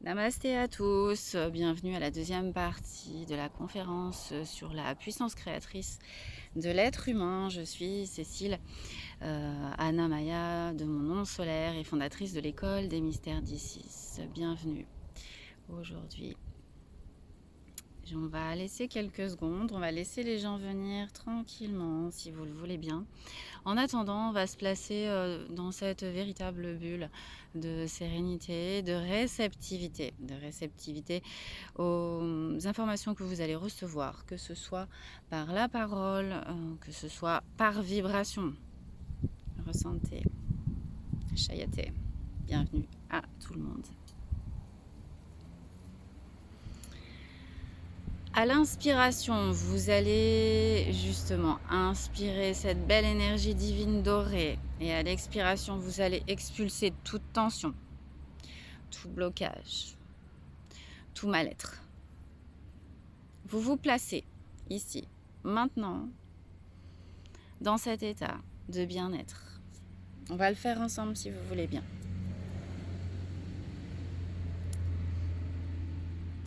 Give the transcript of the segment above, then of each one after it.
Namasté à tous, bienvenue à la deuxième partie de la conférence sur la puissance créatrice de l'être humain. Je suis Cécile Anna Maya de mon nom solaire et fondatrice de l'école des mystères d'Isis. Bienvenue aujourd'hui. On va laisser quelques secondes, on va laisser les gens venir tranquillement si vous le voulez bien. En attendant, on va se placer dans cette véritable bulle de sérénité, de réceptivité aux informations que vous allez recevoir, que ce soit par la parole, que ce soit par vibration. Ressentez, chayate, bienvenue à tout le monde. À l'inspiration, vous allez justement inspirer cette belle énergie divine dorée. Et à l'expiration, vous allez expulser toute tension, tout blocage, tout mal-être. Vous vous placez ici, maintenant, dans cet état de bien-être. On va le faire ensemble si vous voulez bien.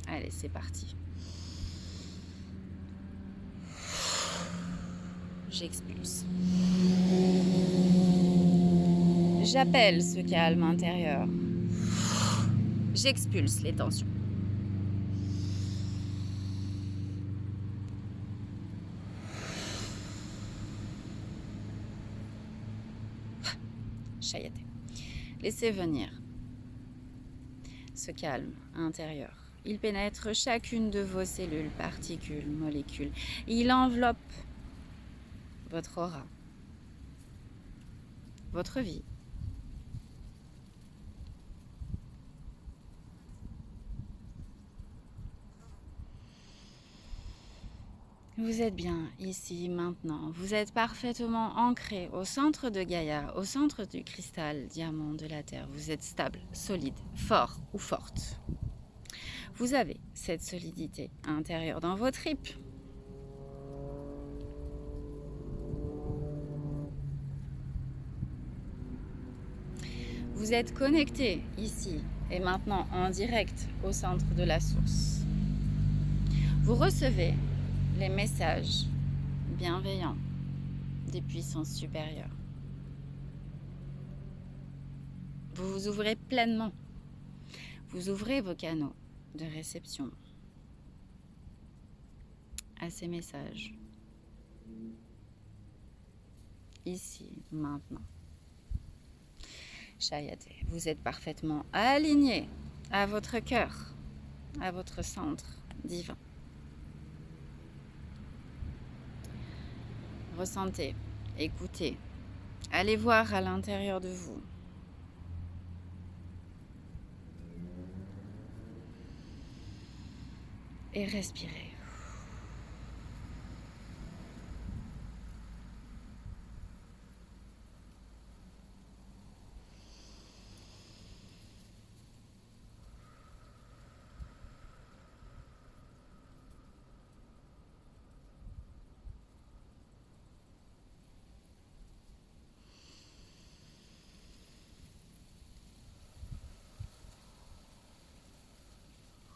Allez, c'est parti. J'expulse. J'appelle ce calme intérieur. J'expulse les tensions. Chayate. Laissez venir ce calme intérieur. Il pénètre chacune de vos cellules, particules, molécules. Il enveloppe votre aura, votre vie. Vous êtes bien ici, maintenant. Vous êtes parfaitement ancré au centre de Gaïa, au centre du cristal diamant de la Terre. Vous êtes stable, solide, fort ou forte. Vous avez cette solidité intérieure dans vos tripes. Vous êtes connecté ici et maintenant en direct au centre de la source. Vous recevez les messages bienveillants des puissances supérieures. Vous vous ouvrez pleinement. Vous ouvrez vos canaux de réception à ces messages. Ici, maintenant. Chayate, vous êtes parfaitement aligné à votre cœur, à votre centre divin. Ressentez, écoutez, allez voir à l'intérieur de vous. Et respirez.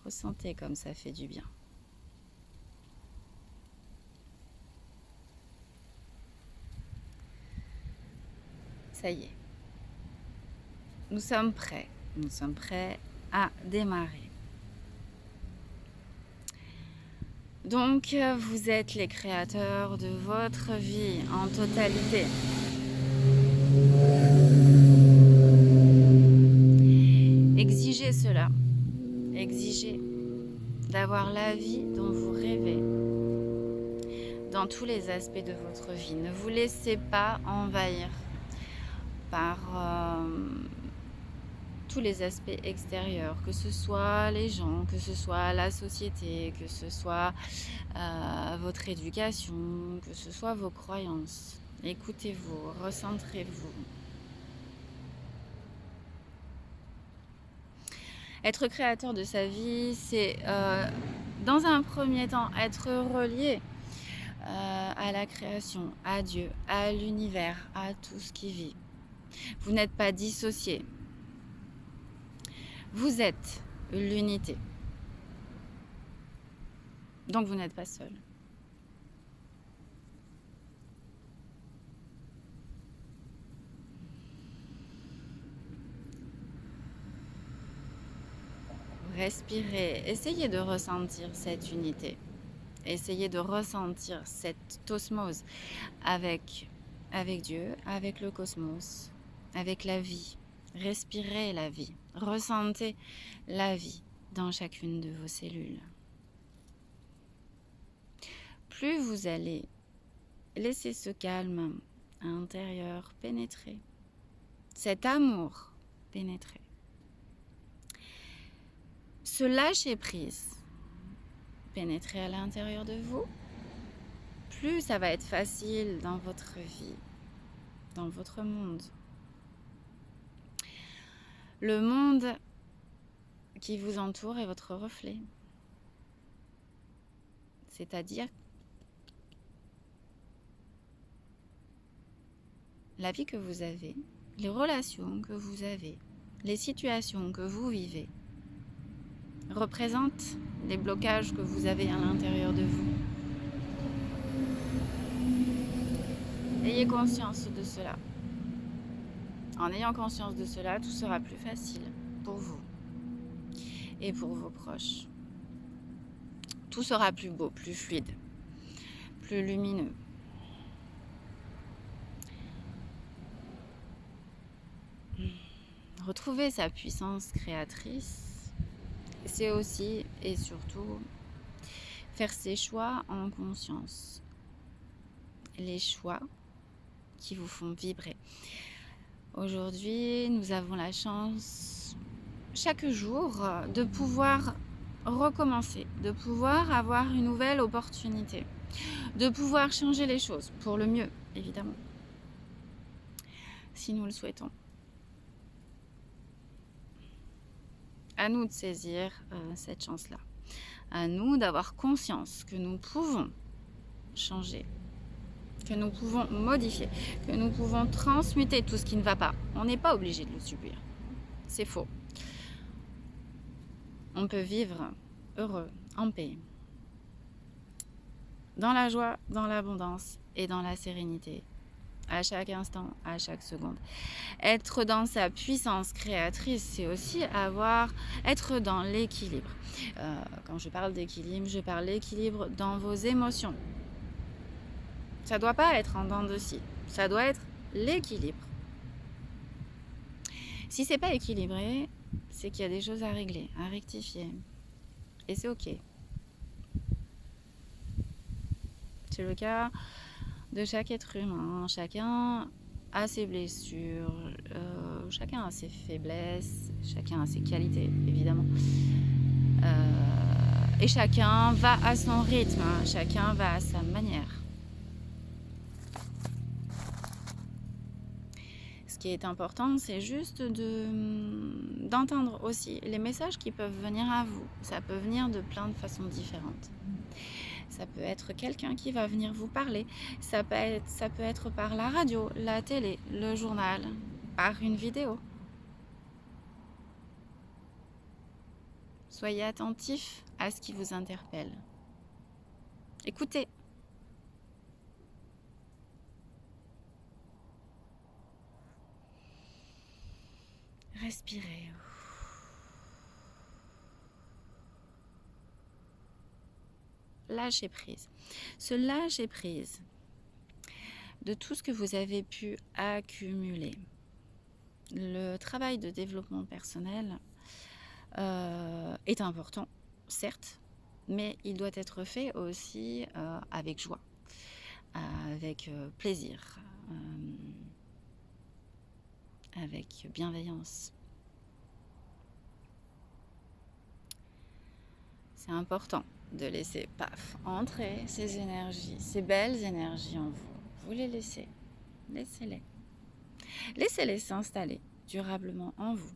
Ressentez comme ça fait du bien. Ça y est. Nous sommes prêts à démarrer. Donc, vous êtes les créateurs de votre vie en totalité. Exigez cela. Exigez d'avoir la vie dont vous rêvez dans tous les aspects de votre vie. Ne vous laissez pas envahir par tous les aspects extérieurs, que ce soit les gens, que ce soit la société, que ce soit votre éducation, que ce soit vos croyances. Écoutez-vous, recentrez-vous. Être créateur de sa vie, c'est dans un premier temps être relié à la création, à Dieu, à l'univers, à tout ce qui vit. Vous n'êtes pas dissocié. Vous êtes l'unité. Donc vous n'êtes pas seul. Respirez, essayez de ressentir cette unité. Essayez de ressentir cette osmose avec Dieu, avec le cosmos, avec la vie. Respirez la vie. Ressentez la vie dans chacune de vos cellules. Plus vous allez laisser ce calme intérieur pénétrer, cet amour pénétrer, ce lâcher prise pénétrer à l'intérieur de vous, plus ça va être facile dans votre vie, dans votre monde. Le monde qui vous entoure est votre reflet. C'est-à-dire la vie que vous avez, les relations que vous avez, les situations que vous vivez représentent les blocages que vous avez à l'intérieur de vous. Ayez conscience de cela. En ayant conscience de cela, tout sera plus facile pour vous et pour vos proches. Tout sera plus beau, plus fluide, plus lumineux. Retrouver sa puissance créatrice, c'est aussi et surtout faire ses choix en conscience. Les choix qui vous font vibrer. Aujourd'hui, nous avons la chance chaque jour de pouvoir recommencer, de pouvoir avoir une nouvelle opportunité, de pouvoir changer les choses pour le mieux, évidemment, si nous le souhaitons. À nous de saisir cette chance-là. À nous d'avoir conscience que nous pouvons changer, que nous pouvons modifier, que nous pouvons transmuter tout ce qui ne va pas. On n'est pas obligé de le subir. C'est faux. On peut vivre heureux, en paix, dans la joie, dans l'abondance et dans la sérénité, à chaque instant, à chaque seconde. Être dans sa puissance créatrice, c'est aussi être dans l'équilibre. Quand je parle d'équilibre, je parle d'équilibre dans vos émotions. Ça ne doit pas être en dents de scie, ça doit être l'équilibre. Si c'est pas équilibré, c'est qu'il y a des choses à régler, à rectifier. Et c'est ok. C'est le cas de chaque être humain. Chacun a ses blessures, chacun a ses faiblesses, chacun a ses qualités, évidemment. Et chacun va à son rythme, chacun va à sa manière. Ce qui est important, c'est juste d'entendre aussi les messages qui peuvent venir à vous. Ça peut venir de plein de façons différentes. Ça peut être quelqu'un qui va venir vous parler. Ça peut être par la radio, la télé, le journal, par une vidéo. Soyez attentifs à ce qui vous interpelle. Écoutez. Respirez. Lâchez prise. Ce lâcher prise de tout ce que vous avez pu accumuler. Le travail de développement personnel est important, certes, mais il doit être fait aussi avec joie, avec plaisir, avec bienveillance. C'est important de laisser entrer ces énergies, ces belles énergies en vous. Vous les laissez. Laissez-les. Laissez-les s'installer durablement en vous.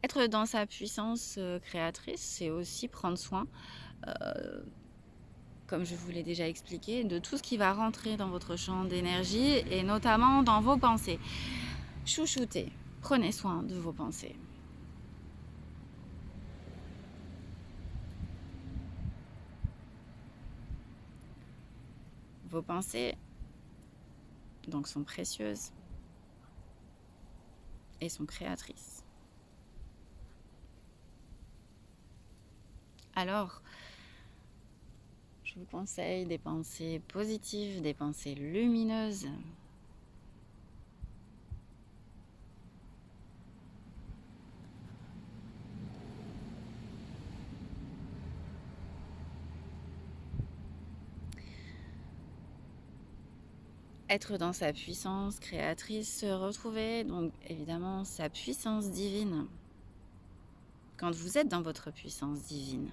Être dans sa puissance créatrice, c'est aussi prendre soin, comme je vous l'ai déjà expliqué, de tout ce qui va rentrer dans votre champ d'énergie et notamment dans vos pensées. Chouchouter. Prenez soin de vos pensées. Vos pensées, donc, sont précieuses et sont créatrices. Alors, je vous conseille des pensées positives, des pensées lumineuses. Être dans sa puissance créatrice, retrouver donc évidemment sa puissance divine. Quand vous êtes dans votre puissance divine,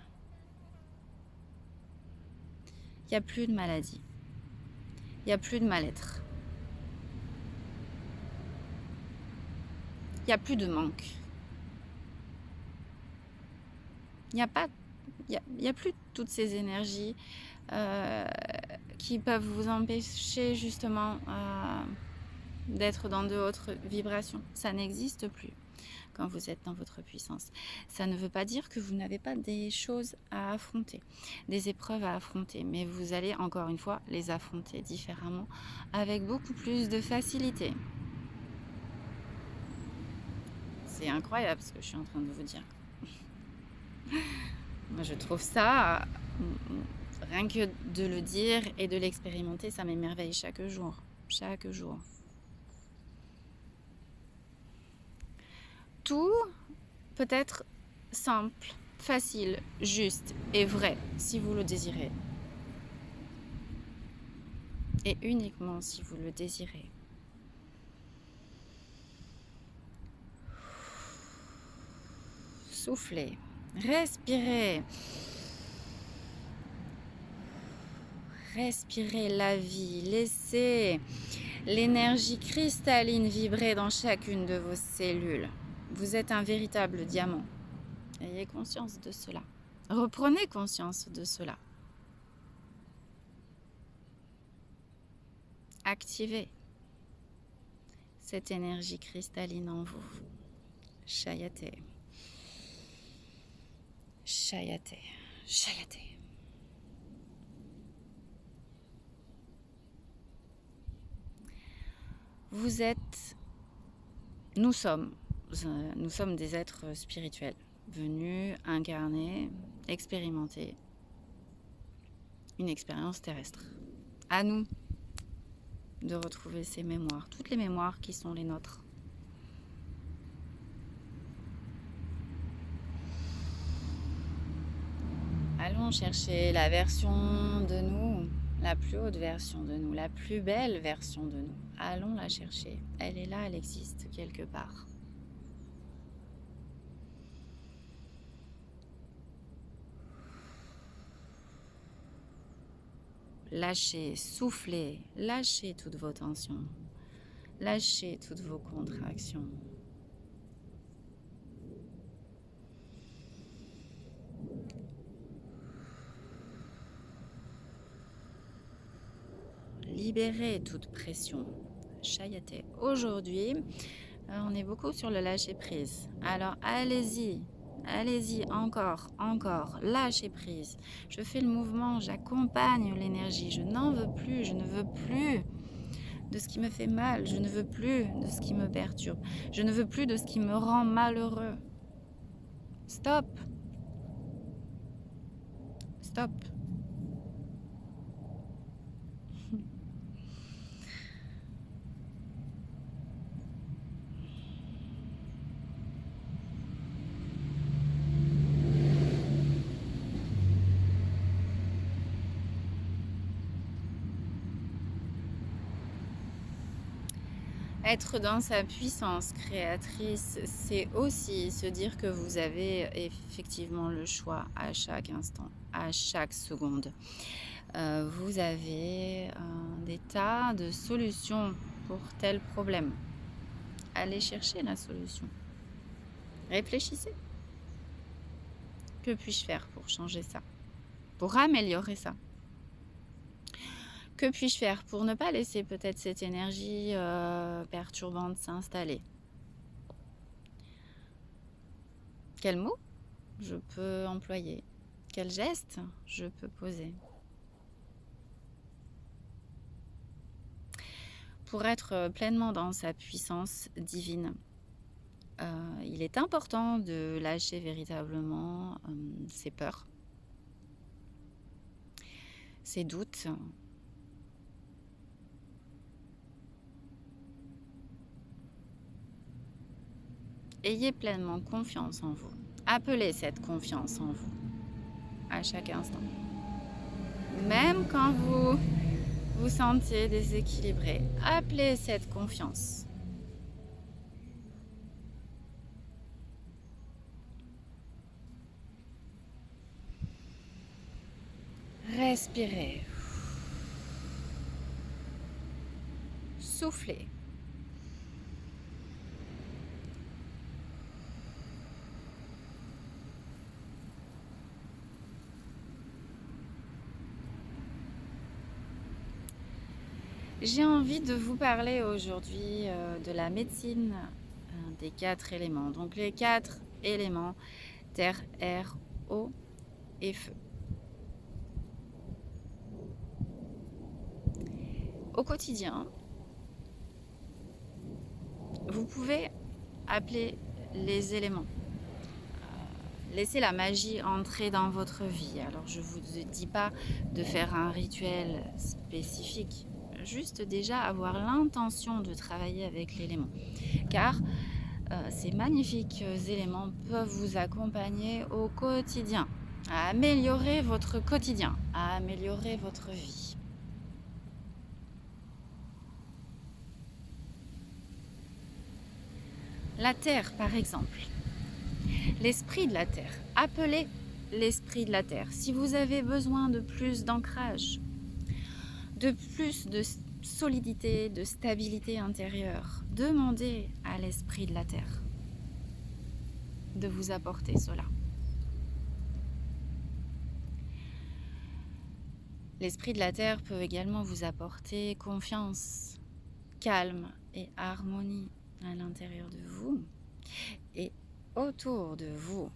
il n'y a plus de maladie, il n'y a plus de mal-être, il n'y a plus de manque, il n'y a pas, il y a plus toutes ces énergies qui peuvent vous empêcher justement d'être dans de hautes vibrations. Ça n'existe plus quand vous êtes dans votre puissance. Ça ne veut pas dire que vous n'avez pas des choses à affronter, des épreuves à affronter, mais vous allez encore une fois les affronter différemment, avec beaucoup plus de facilité. C'est incroyable ce que je suis en train de vous dire. Moi, je trouve ça, rien que de le dire et de l'expérimenter, ça m'émerveille chaque jour. Chaque jour. Tout peut être simple, facile, juste et vrai si vous le désirez. Et uniquement si vous le désirez. Soufflez, respirez. Respirez la vie, laissez l'énergie cristalline vibrer dans chacune de vos cellules. Vous êtes un véritable diamant. Ayez conscience de cela. Reprenez conscience de cela. Activez cette énergie cristalline en vous. Chayate. Chayate. Chayate. Vous êtes, nous sommes des êtres spirituels, venus incarner, expérimenter une expérience terrestre. À nous de retrouver ces mémoires, toutes les mémoires qui sont les nôtres. Allons chercher la version de nous, la plus haute version de nous, la plus belle version de nous. Allons la chercher. Elle est là, elle existe quelque part. Lâchez, soufflez, lâchez toutes vos tensions. Lâchez toutes vos contractions. Libérez toute pression. Chayate. Aujourd'hui, on est beaucoup sur le lâcher prise. Alors allez-y, allez-y, encore, lâchez prise. Je fais le mouvement, j'accompagne l'énergie. Je n'en veux plus, je ne veux plus de ce qui me fait mal. Je ne veux plus de ce qui me perturbe. Je ne veux plus de ce qui me rend malheureux. Stop. Stop. Être dans sa puissance créatrice, c'est aussi se dire que vous avez effectivement le choix à chaque instant, à chaque seconde. Vous avez des tas de solutions pour tel problème. Allez chercher la solution. Réfléchissez. Que puis-je faire pour changer ça? Pour améliorer ça? Que puis-je faire pour ne pas laisser peut-être cette énergie perturbante s'installer? Quel mot je peux employer? Quel geste je peux poser? Pour être pleinement dans sa puissance divine, il est important de lâcher véritablement ses peurs, ses doutes. Ayez pleinement confiance en vous. Appelez cette confiance en vous à chaque instant. Même quand vous vous sentez déséquilibré, appelez cette confiance. Respirez. Soufflez. J'ai envie de vous parler aujourd'hui de la médecine des 4 éléments. Donc les 4 éléments, terre, air, eau et feu. Au quotidien, vous pouvez appeler les éléments. Laissez la magie entrer dans votre vie. Alors je ne vous dis pas de faire un rituel spécifique, juste déjà avoir l'intention de travailler avec l'élément. Car ces magnifiques éléments peuvent vous accompagner au quotidien, à améliorer votre quotidien, à améliorer votre vie. La terre, par exemple. L'esprit de la terre. Appelez l'esprit de la terre. Si vous avez besoin de plus d'ancrage, de plus de solidité, de stabilité intérieure, demandez à l'esprit de la terre de vous apporter cela. L'esprit de la terre peut également vous apporter confiance, calme et harmonie à l'intérieur de vous et autour de vous.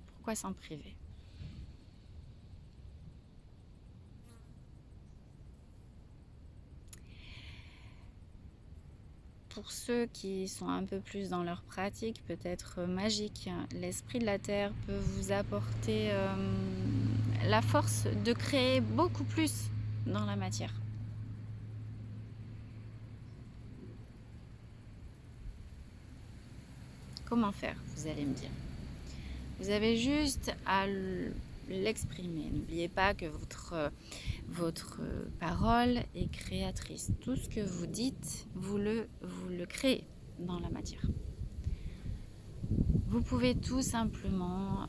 Pourquoi s'en priver? Pour ceux qui sont un peu plus dans leur pratique, peut-être magique, l'esprit de la terre peut vous apporter la force de créer beaucoup plus dans la matière. Comment faire, vous allez me dire? Vous avez juste à l'exprimer. N'oubliez pas que votre parole est créatrice. Tout ce que vous dites, vous le créez dans la matière. Vous pouvez tout simplement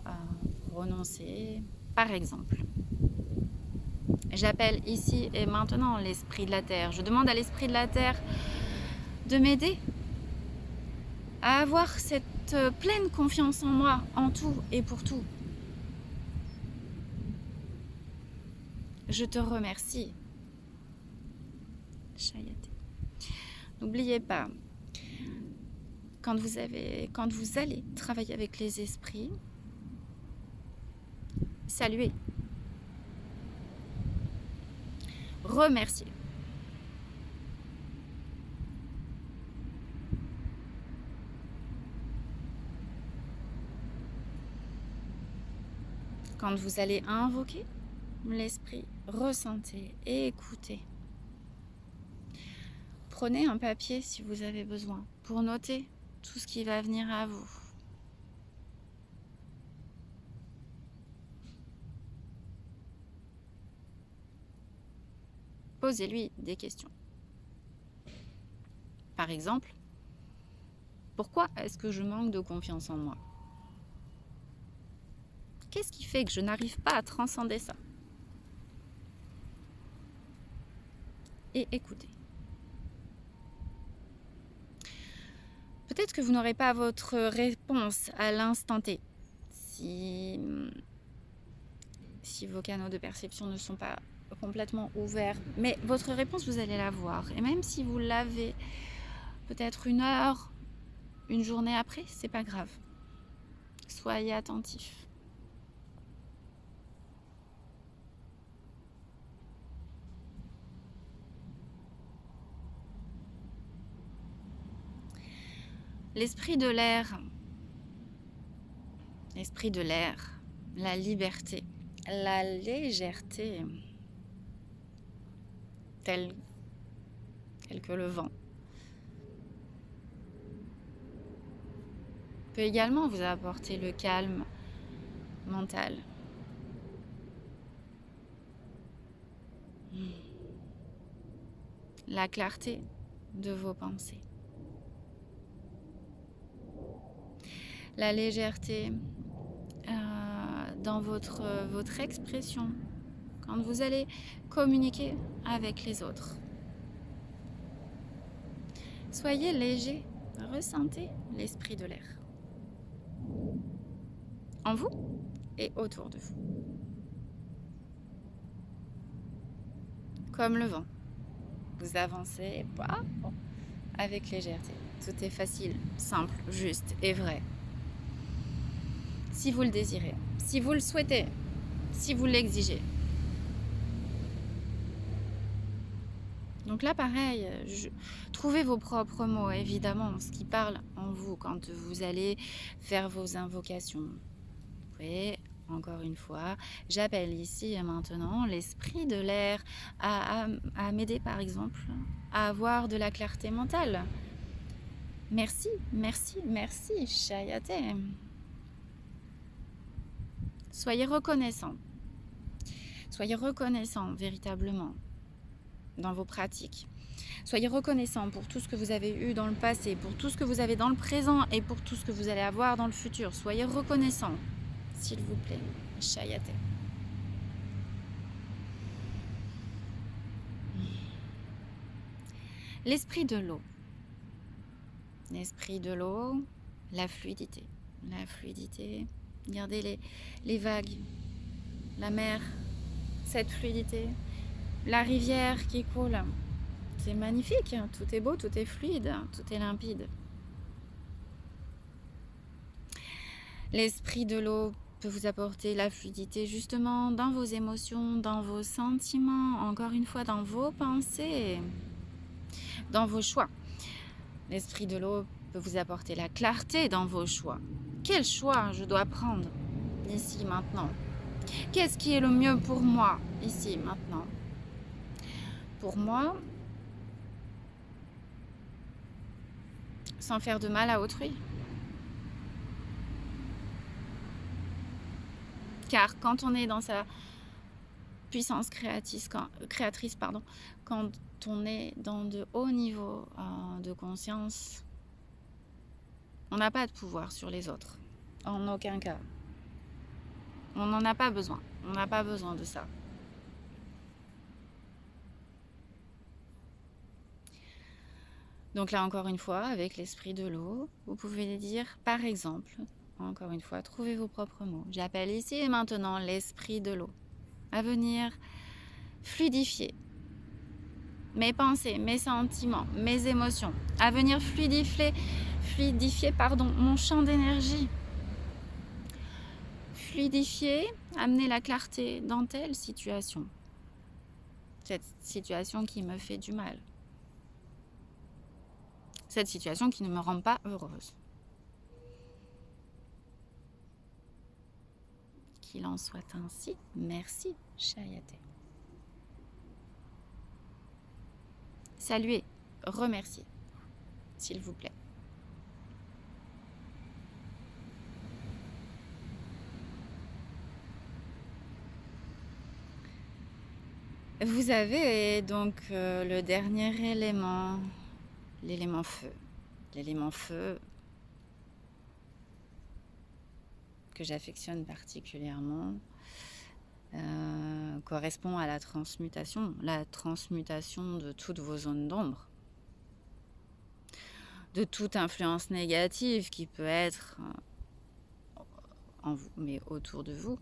prononcer, par exemple, j'appelle ici et maintenant l'esprit de la terre. Je demande à l'esprit de la terre de m'aider à avoir cette pleine confiance en moi, en tout et pour tout. Je te remercie. Chayaté. N'oubliez pas, quand vous allez travailler avec les esprits, saluez, remerciez. Quand vous allez invoquer l'esprit, ressentez et écoutez. Prenez un papier si vous avez besoin pour noter tout ce qui va venir à vous. Posez-lui des questions. Par exemple, pourquoi est-ce que je manque de confiance en moi? Qu'est-ce qui fait que je n'arrive pas à transcender ça? Et écoutez. Peut-être que vous n'aurez pas votre réponse à l'instant T. Si vos canaux de perception ne sont pas complètement ouverts, mais votre réponse, vous allez la voir. Et même si vous l'avez peut-être 1 heure une journée après, c'est pas grave. Soyez attentifs. L'esprit de l'air, la liberté, la légèreté, telle que le vent, peut également vous apporter le calme mental. La clarté de vos pensées. La légèreté dans votre expression quand vous allez communiquer avec les autres. Soyez léger, ressentez l'esprit de l'air en vous et autour de vous. Comme le vent, vous avancez avec légèreté. Tout est facile, simple, juste et vrai. Si vous le désirez, si vous le souhaitez, si vous l'exigez. Donc là, pareil, trouvez vos propres mots, évidemment, ce qui parle en vous quand vous allez faire vos invocations. Vous pouvez, encore une fois, j'appelle ici et maintenant l'esprit de l'air à m'aider, par exemple, à avoir de la clarté mentale. Merci, merci, merci, Chayate. Soyez reconnaissants. Soyez reconnaissants véritablement dans vos pratiques. Soyez reconnaissants pour tout ce que vous avez eu dans le passé, pour tout ce que vous avez dans le présent et pour tout ce que vous allez avoir dans le futur. Soyez reconnaissants, s'il vous plaît. Chayate. L'esprit de l'eau. L'esprit de l'eau, la fluidité. La fluidité. Regardez les vagues, la mer, cette fluidité, la rivière qui coule. C'est magnifique, tout est beau, tout est fluide, tout est limpide. L'esprit de l'eau peut vous apporter la fluidité justement dans vos émotions, dans vos sentiments, encore une fois dans vos pensées, dans vos choix. L'esprit de l'eau peut vous apporter la clarté dans vos choix. Quel choix je dois prendre ici, maintenant? Qu'est-ce qui est le mieux pour moi ici, maintenant? Pour moi, sans faire de mal à autrui. Car quand on est dans sa puissance créatrice, quand on est dans de hauts niveaux de conscience, on n'a pas de pouvoir sur les autres. En aucun cas. On n'en a pas besoin. On n'a pas besoin de ça. Donc là, encore une fois, avec l'esprit de l'eau, vous pouvez dire, par exemple, encore une fois, trouvez vos propres mots. J'appelle ici et maintenant l'esprit de l'eau à venir fluidifier mes pensées, mes sentiments, mes émotions, à venir fluidifier mon champ d'énergie. Fluidifier, amener la clarté dans telle situation. Cette situation qui me fait du mal. Cette situation qui ne me rend pas heureuse. Qu'il en soit ainsi. Merci, Chayate. Saluez, remerciez, s'il vous plaît. Vous avez donc le dernier élément, l'élément feu. L'élément feu que j'affectionne particulièrement correspond à la transmutation de toutes vos zones d'ombre, de toute influence négative qui peut être en vous, mais autour de vous.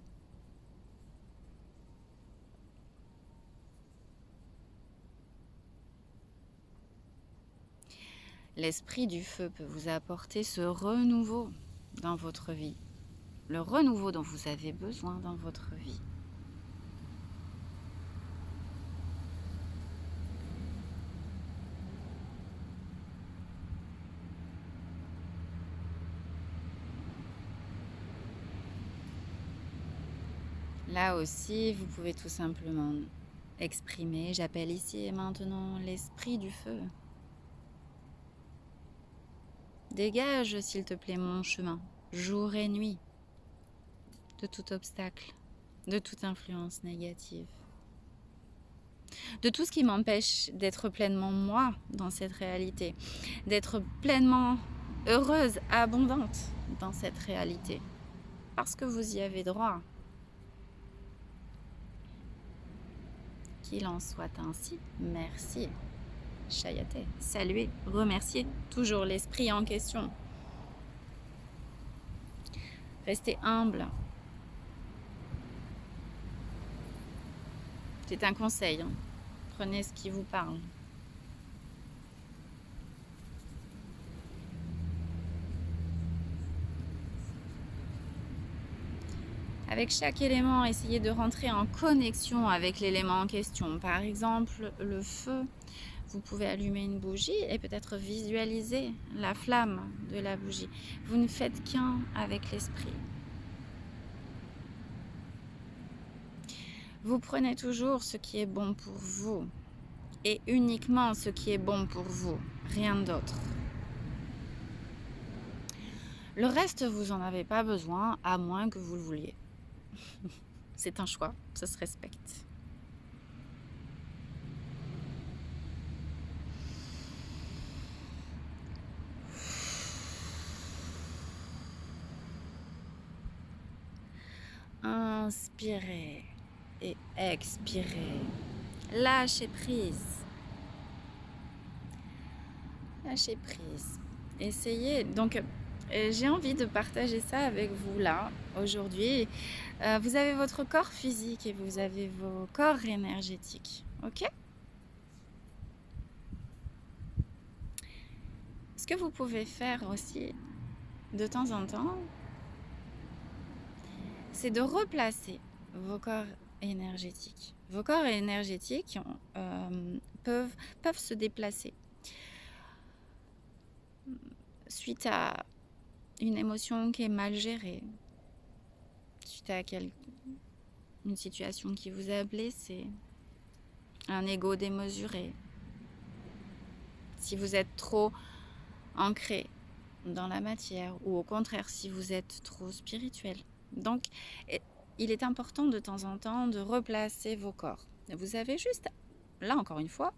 L'esprit du feu peut vous apporter ce renouveau dans votre vie, le renouveau dont vous avez besoin dans votre vie. Là aussi, vous pouvez tout simplement exprimer, j'appelle ici et maintenant l'esprit du feu. Dégage, s'il te plaît, mon chemin, jour et nuit, de tout obstacle, de toute influence négative, de tout ce qui m'empêche d'être pleinement moi dans cette réalité, d'être pleinement heureuse, abondante dans cette réalité, parce que vous y avez droit. Qu'il en soit ainsi, merci. Chayate, saluer, remercier, toujours l'esprit en question. Restez humble. C'est un conseil, hein. Prenez ce qui vous parle. Avec chaque élément, essayez de rentrer en connexion avec l'élément en question. Par exemple, le feu, vous pouvez allumer une bougie et peut-être visualiser la flamme de la bougie. Vous ne faites qu'un avec l'esprit. Vous prenez toujours ce qui est bon pour vous et uniquement ce qui est bon pour vous, rien d'autre. Le reste, vous n'en avez pas besoin, à moins que vous le vouliez. C'est un choix, ça se respecte. Inspirez et expirez. Lâchez prise. Lâchez prise. Essayez. Donc, j'ai envie de partager ça avec vous là, aujourd'hui. Vous avez votre corps physique et vous avez vos corps énergétiques. Ok ? Ce que vous pouvez faire aussi, de temps en temps, c'est de replacer vos corps énergétiques. Vos corps énergétiques peuvent se déplacer suite à une émotion qui est mal gérée, suite à une situation qui vous a blessé, un ego démesuré. Si vous êtes trop ancré dans la matière ou au contraire si vous êtes trop spirituel. Donc, il est important de temps en temps de replacer vos corps. Vous avez juste, là encore une fois,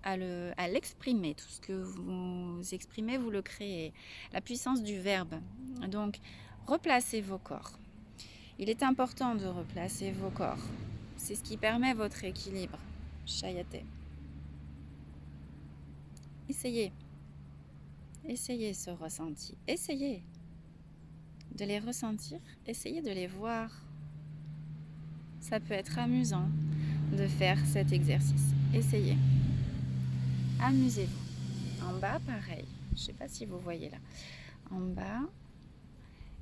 à l'exprimer. Tout ce que vous exprimez, vous le créez. La puissance du verbe. Donc, replacez vos corps. Il est important de replacer vos corps. C'est ce qui permet votre équilibre. Chayate. Essayez. Essayez ce ressenti. Essayez de les ressentir. Essayez de les voir. Ça peut être amusant de faire cet exercice. Essayez. Amusez-vous. En bas, pareil. Je ne sais pas si vous voyez là. En bas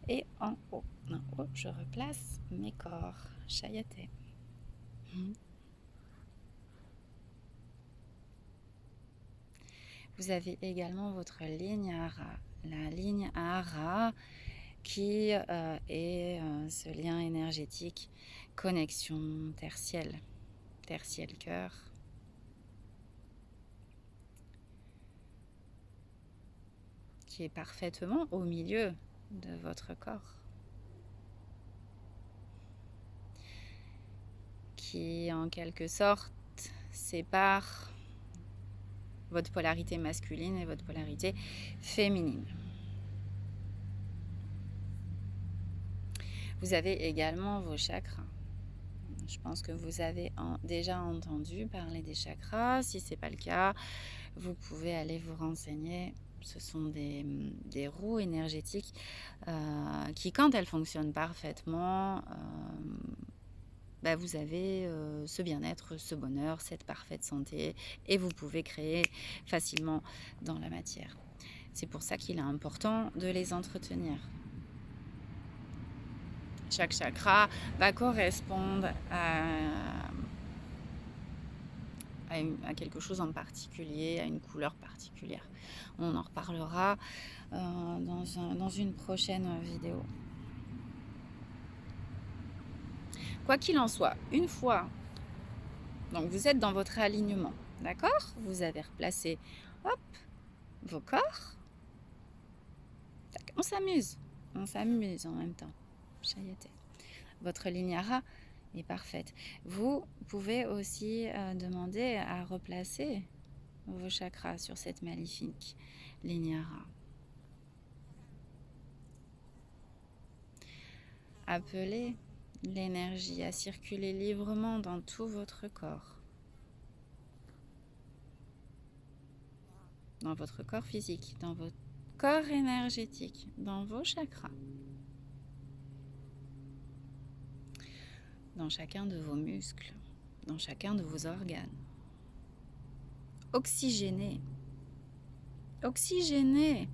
et en haut. En haut, je replace mes corps. Chayate. Vous avez également votre ligne Hara. La ligne Hara qui est ce lien énergétique, connexion tertielle, tertiel cœur. Qui est parfaitement au milieu de votre corps. Qui en quelque sorte sépare votre polarité masculine et votre polarité féminine. Vous avez également vos chakras. Je pense que vous avez déjà entendu parler des chakras. Si ce n'est pas le cas, vous pouvez aller vous renseigner. Ce sont des roues énergétiques qui, quand elles fonctionnent parfaitement, vous avez ce bien-être, ce bonheur, cette parfaite santé et vous pouvez créer facilement dans la matière. C'est pour ça qu'il est important de les entretenir. Chaque chakra va correspondre à quelque chose en particulier, à une couleur particulière. On en reparlera dans une prochaine vidéo. Quoi qu'il en soit, une fois, donc vous êtes dans votre alignement, d'accord? Vous avez replacé, hop, vos corps. Tac, on s'amuse en même temps. Chayate. Votre lignara est parfaite. Vous pouvez aussi demander à replacer vos chakras sur cette magnifique lignara. Appelez l'énergie à circuler librement dans tout votre corps. Dans votre corps physique, dans votre corps énergétique, dans vos chakras. Dans chacun de vos muscles, dans chacun de vos organes. Oxygénez. Oxygénez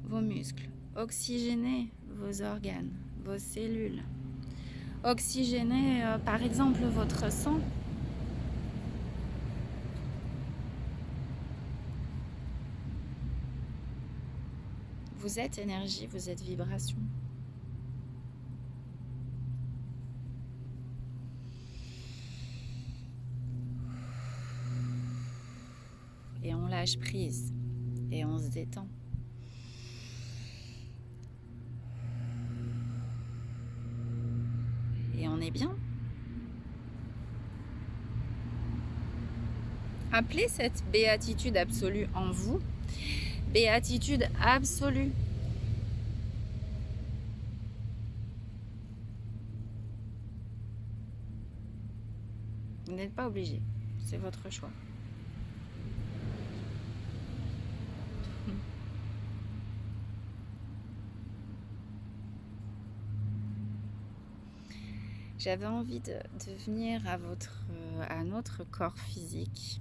vos muscles. Oxygénez vos organes, vos cellules. Oxygénez par exemple votre sang. Vous êtes énergie, vous êtes vibration. Et on lâche prise et on se détend. Et on est bien. Appelez cette béatitude absolue en vous. Béatitude absolue. Vous n'êtes pas obligé. C'est votre choix. J'avais envie de venir à notre corps physique.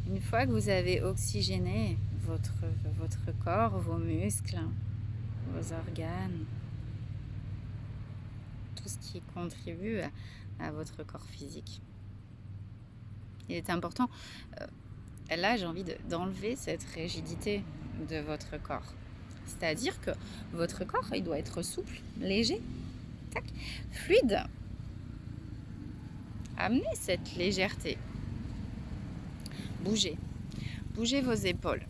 Une fois que vous avez oxygéné votre corps, vos muscles, vos organes, tout ce qui contribue à votre corps physique, il est important, là j'ai envie d'enlever cette rigidité de votre corps. C'est-à-dire que votre corps, il doit être souple, léger, tac, fluide. Amenez cette légèreté. Bougez. Bougez vos épaules.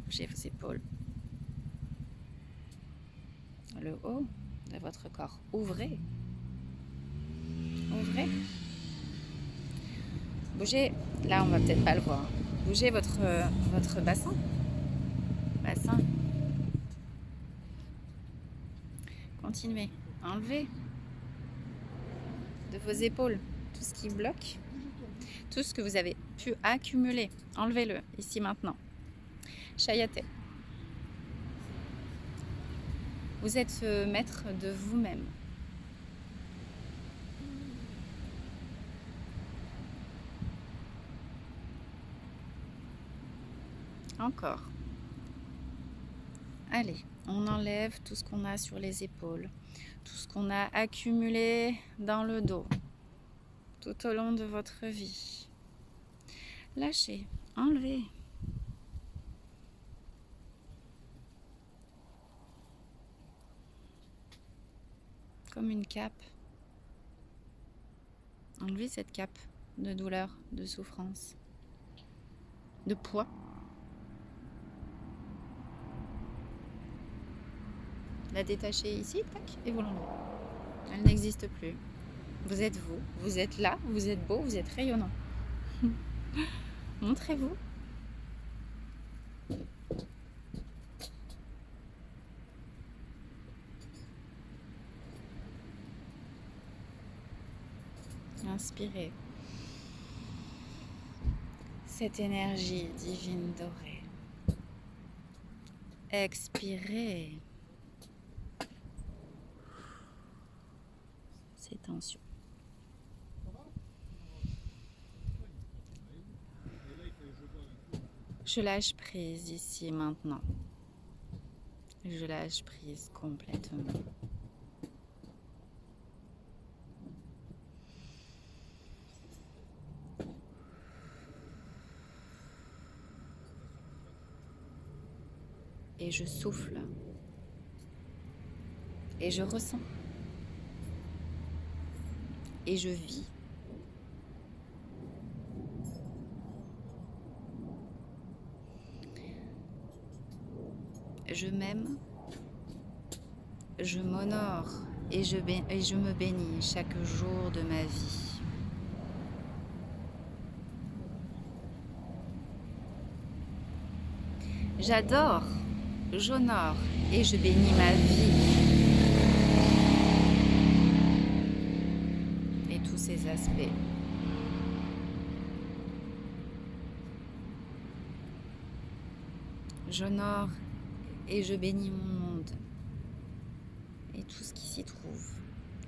Bougez vos épaules. Le haut de votre corps. Ouvrez. Ouvrez. Bougez. Là, on va peut-être pas le voir. Bougez votre bassin. Bassin. Continuez. Enlevez de vos épaules tout ce qui bloque, tout ce que vous avez pu accumuler. Enlevez-le ici maintenant. Chayate. Vous êtes maître de vous-même. Encore. Allez, on enlève tout ce qu'on a sur les épaules, tout ce qu'on a accumulé dans le dos, tout au long de votre vie. Lâchez, enlevez. Comme une cape. Enlevez cette cape de douleur, de souffrance, de poids. La détachez ici, tac, et vous l'enlevez. Elle n'existe plus. Vous êtes là, vous êtes beau, vous êtes rayonnant. Montrez-vous. Inspirez cette énergie divine dorée. Expirez ces tensions. Je lâche prise ici et maintenant. Je lâche prise complètement. Et je souffle. Et je ressens. Et je vis. Je m'aime, je m'honore et je me bénis chaque jour de ma vie. J'adore, j'honore et je bénis ma vie et tous ses aspects. J'honore et je bénis mon monde et tout ce qui s'y trouve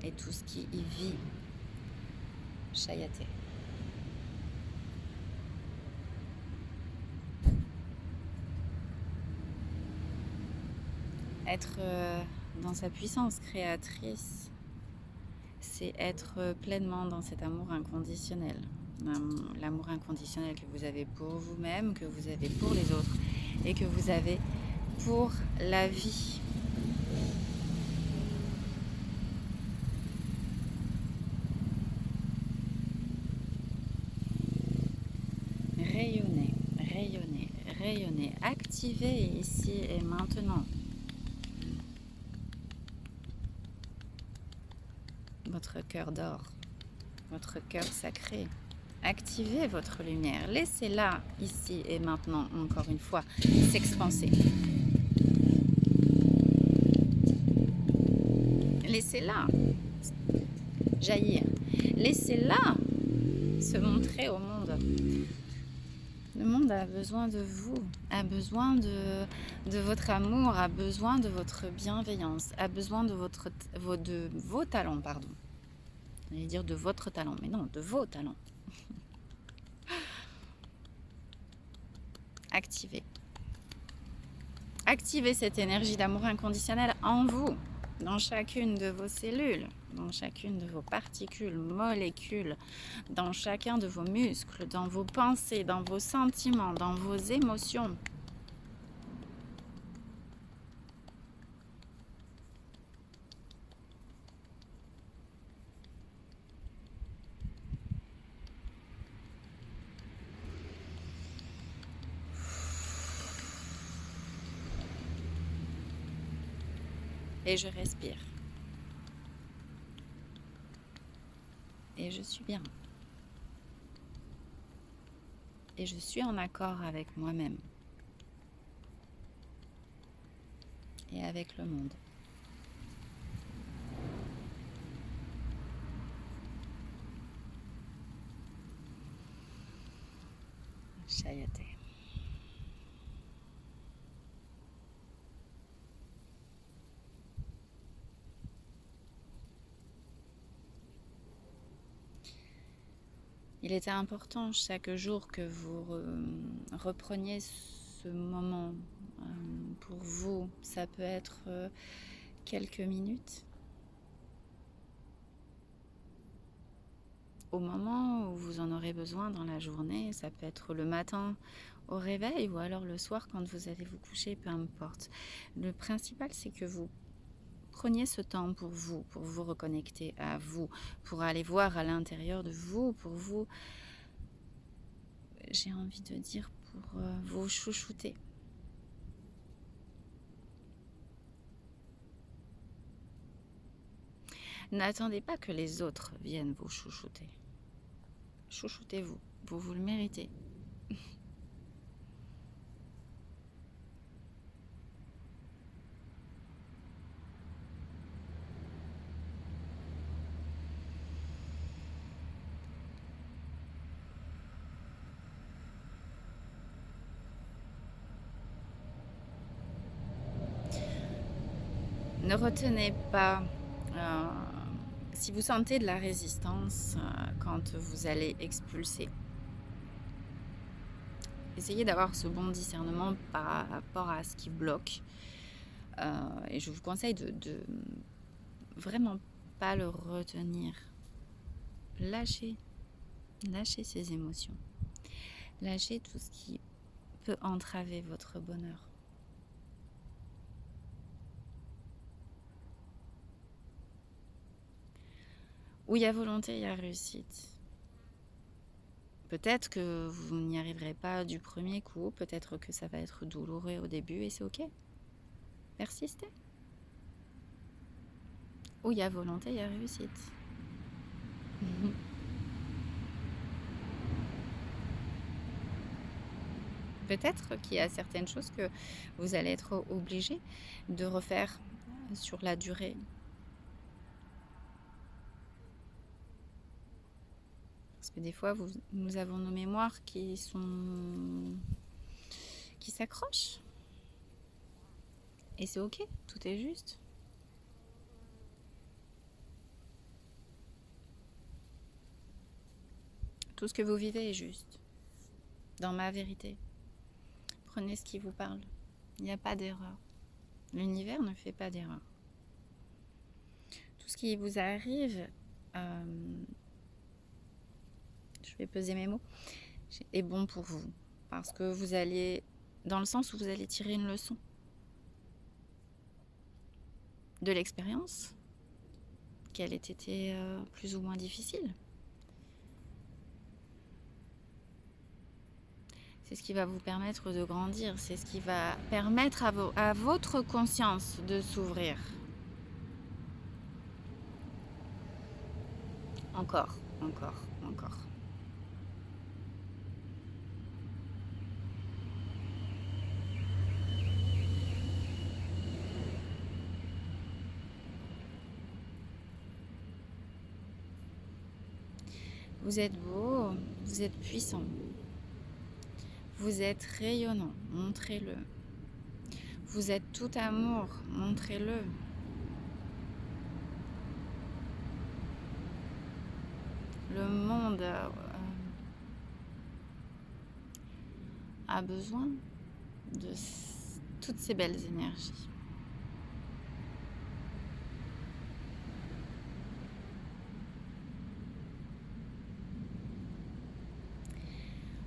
et tout ce qui y vit. Chayate. Être dans sa puissance créatrice, c'est être pleinement dans cet amour inconditionnel. L'amour inconditionnel que vous avez pour vous-même, que vous avez pour les autres et que vous avez pour la vie. Rayonnez, rayonnez, rayonnez. Activez ici et maintenant votre cœur d'or, votre cœur sacré. Activez votre lumière. Laissez-la ici et maintenant, encore une fois, s'expanser. Laissez-la jaillir. Laissez-la se montrer au monde. Le monde a besoin de vous, a besoin de votre amour, a besoin de votre bienveillance, a besoin de vos talents, pardon. J'allais dire de votre talent, mais non, de vos talents. Activez. Activez cette énergie d'amour inconditionnel en vous, dans chacune de vos cellules, dans chacune de vos particules, molécules, dans chacun de vos muscles, dans vos pensées, dans vos sentiments, dans vos émotions. Et je respire. Et je suis bien. Et je suis en accord avec moi-même. Et avec le monde. Chayate. Il était important chaque jour que vous repreniez ce moment pour vous. Ça peut être quelques minutes. Au moment où vous en aurez besoin dans la journée, ça peut être le matin au réveil ou alors le soir quand vous allez vous coucher, peu importe. Le principal, c'est que vous preniez ce temps pour vous reconnecter à vous, pour aller voir à l'intérieur de vous, pour vous, j'ai envie de dire, pour vous chouchouter. N'attendez pas que les autres viennent vous chouchouter. Chouchoutez-vous, vous le méritez. Ne retenez pas, si vous sentez de la résistance quand vous allez expulser, essayez d'avoir ce bon discernement par rapport à ce qui bloque. Et je vous conseille de vraiment pas le retenir. Lâchez ces émotions. Lâchez tout ce qui peut entraver votre bonheur. Où il y a volonté, il y a réussite. Peut-être que vous n'y arriverez pas du premier coup, peut-être que ça va être douloureux au début et c'est ok. Persistez. Où il y a volonté, il y a réussite. Peut-être qu'il y a certaines choses que vous allez être obligé de refaire sur la durée. Parce que des fois, nous avons nos mémoires qui s'accrochent. Et c'est ok, tout est juste. Tout ce que vous vivez est juste. Dans ma vérité. Prenez ce qui vous parle. Il n'y a pas d'erreur. L'univers ne fait pas d'erreur. Tout ce qui vous arrive, je vais peser mes mots, est bon pour vous. Parce que vous allez, dans le sens où vous allez tirer une leçon de l'expérience, qu'elle ait été plus ou moins difficile. C'est ce qui va vous permettre de grandir, c'est ce qui va permettre à votre conscience de s'ouvrir. Encore. Vous êtes beau, vous êtes puissant, vous êtes rayonnant, montrez-le. Vous êtes tout amour, montrez-le. Le monde a besoin de toutes ces belles énergies.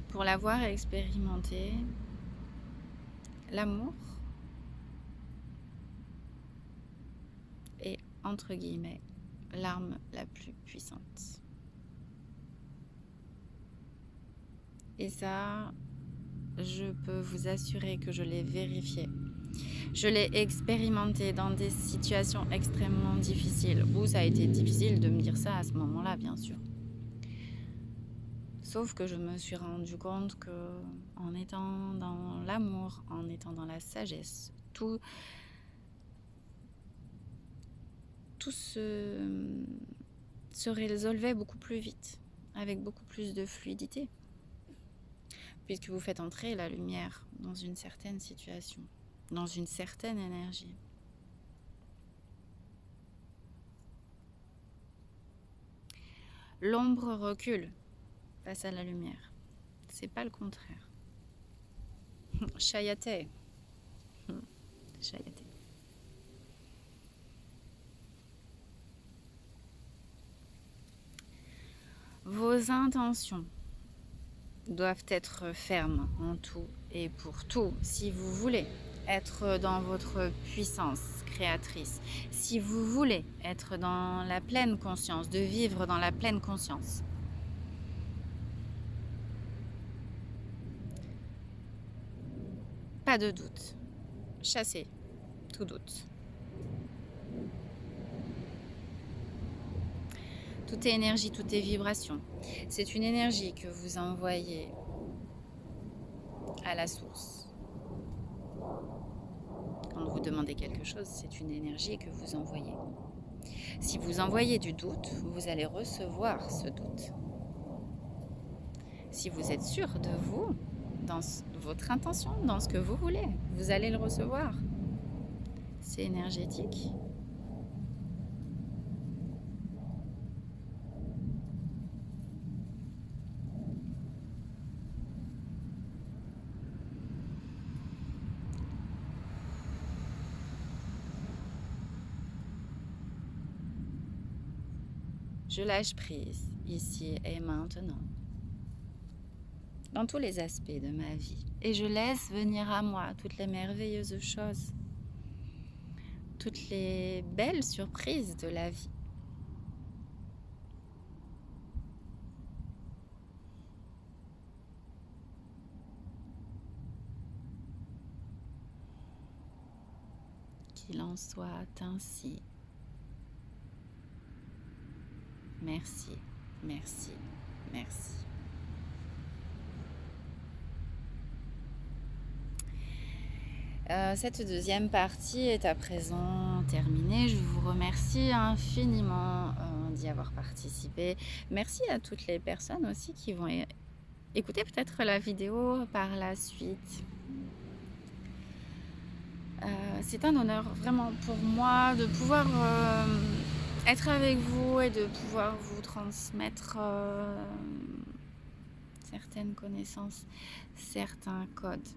Pour l'avoir expérimenté, l'amour est, entre guillemets, l'arme la plus puissante. Et ça, je peux vous assurer que je l'ai vérifié. Je l'ai expérimenté dans des situations extrêmement difficiles, où ça a été difficile de me dire ça à ce moment-là, bien sûr. Sauf que je me suis rendu compte que en étant dans l'amour, en étant dans la sagesse, tout se résolvait beaucoup plus vite, avec beaucoup plus de fluidité, puisque vous faites entrer la lumière dans une certaine situation, dans une certaine énergie. L'ombre recule face à la lumière. C'est pas le contraire. Chayate. Chayate. Vos intentions doivent être fermes en tout et pour tout. Si vous voulez être dans votre puissance créatrice, si vous voulez être dans la pleine conscience, de vivre dans la pleine conscience, pas de doute. Chassez tout doute. Tout est énergie, tout est vibration. C'est une énergie que vous envoyez à la source. Quand vous demandez quelque chose, c'est une énergie que vous envoyez. Si vous envoyez du doute, vous allez recevoir ce doute. Si vous êtes sûr de vous, dans votre intention, dans ce que vous voulez, vous allez le recevoir. C'est énergétique. Je lâche prise, ici et maintenant, dans tous les aspects de ma vie. Et je laisse venir à moi toutes les merveilleuses choses, toutes les belles surprises de la vie. Qu'il en soit ainsi. Merci, merci, merci. Cette deuxième partie est à présent terminée. Je vous remercie infiniment d'y avoir participé. Merci à toutes les personnes aussi qui vont écouter peut-être la vidéo par la suite. C'est un honneur vraiment pour moi de pouvoir être avec vous et de pouvoir vous transmettre certaines connaissances, certains codes.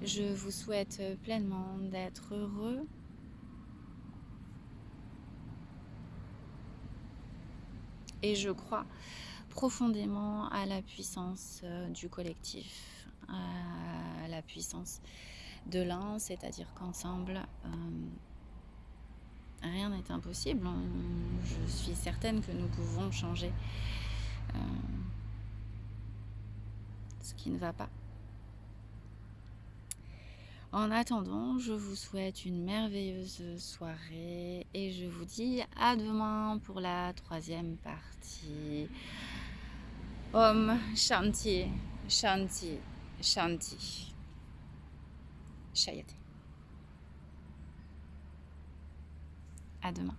Je vous souhaite pleinement d'être heureux. Et je crois profondément à la puissance du collectif, à la puissance de l'un, c'est-à-dire qu'ensemble, rien n'est impossible. Je suis certaine que nous pouvons changer ce qui ne va pas. En attendant, je vous souhaite une merveilleuse soirée et je vous dis à demain pour la troisième partie. Om Shanti, Shanti, Shanti. Shayate. À demain.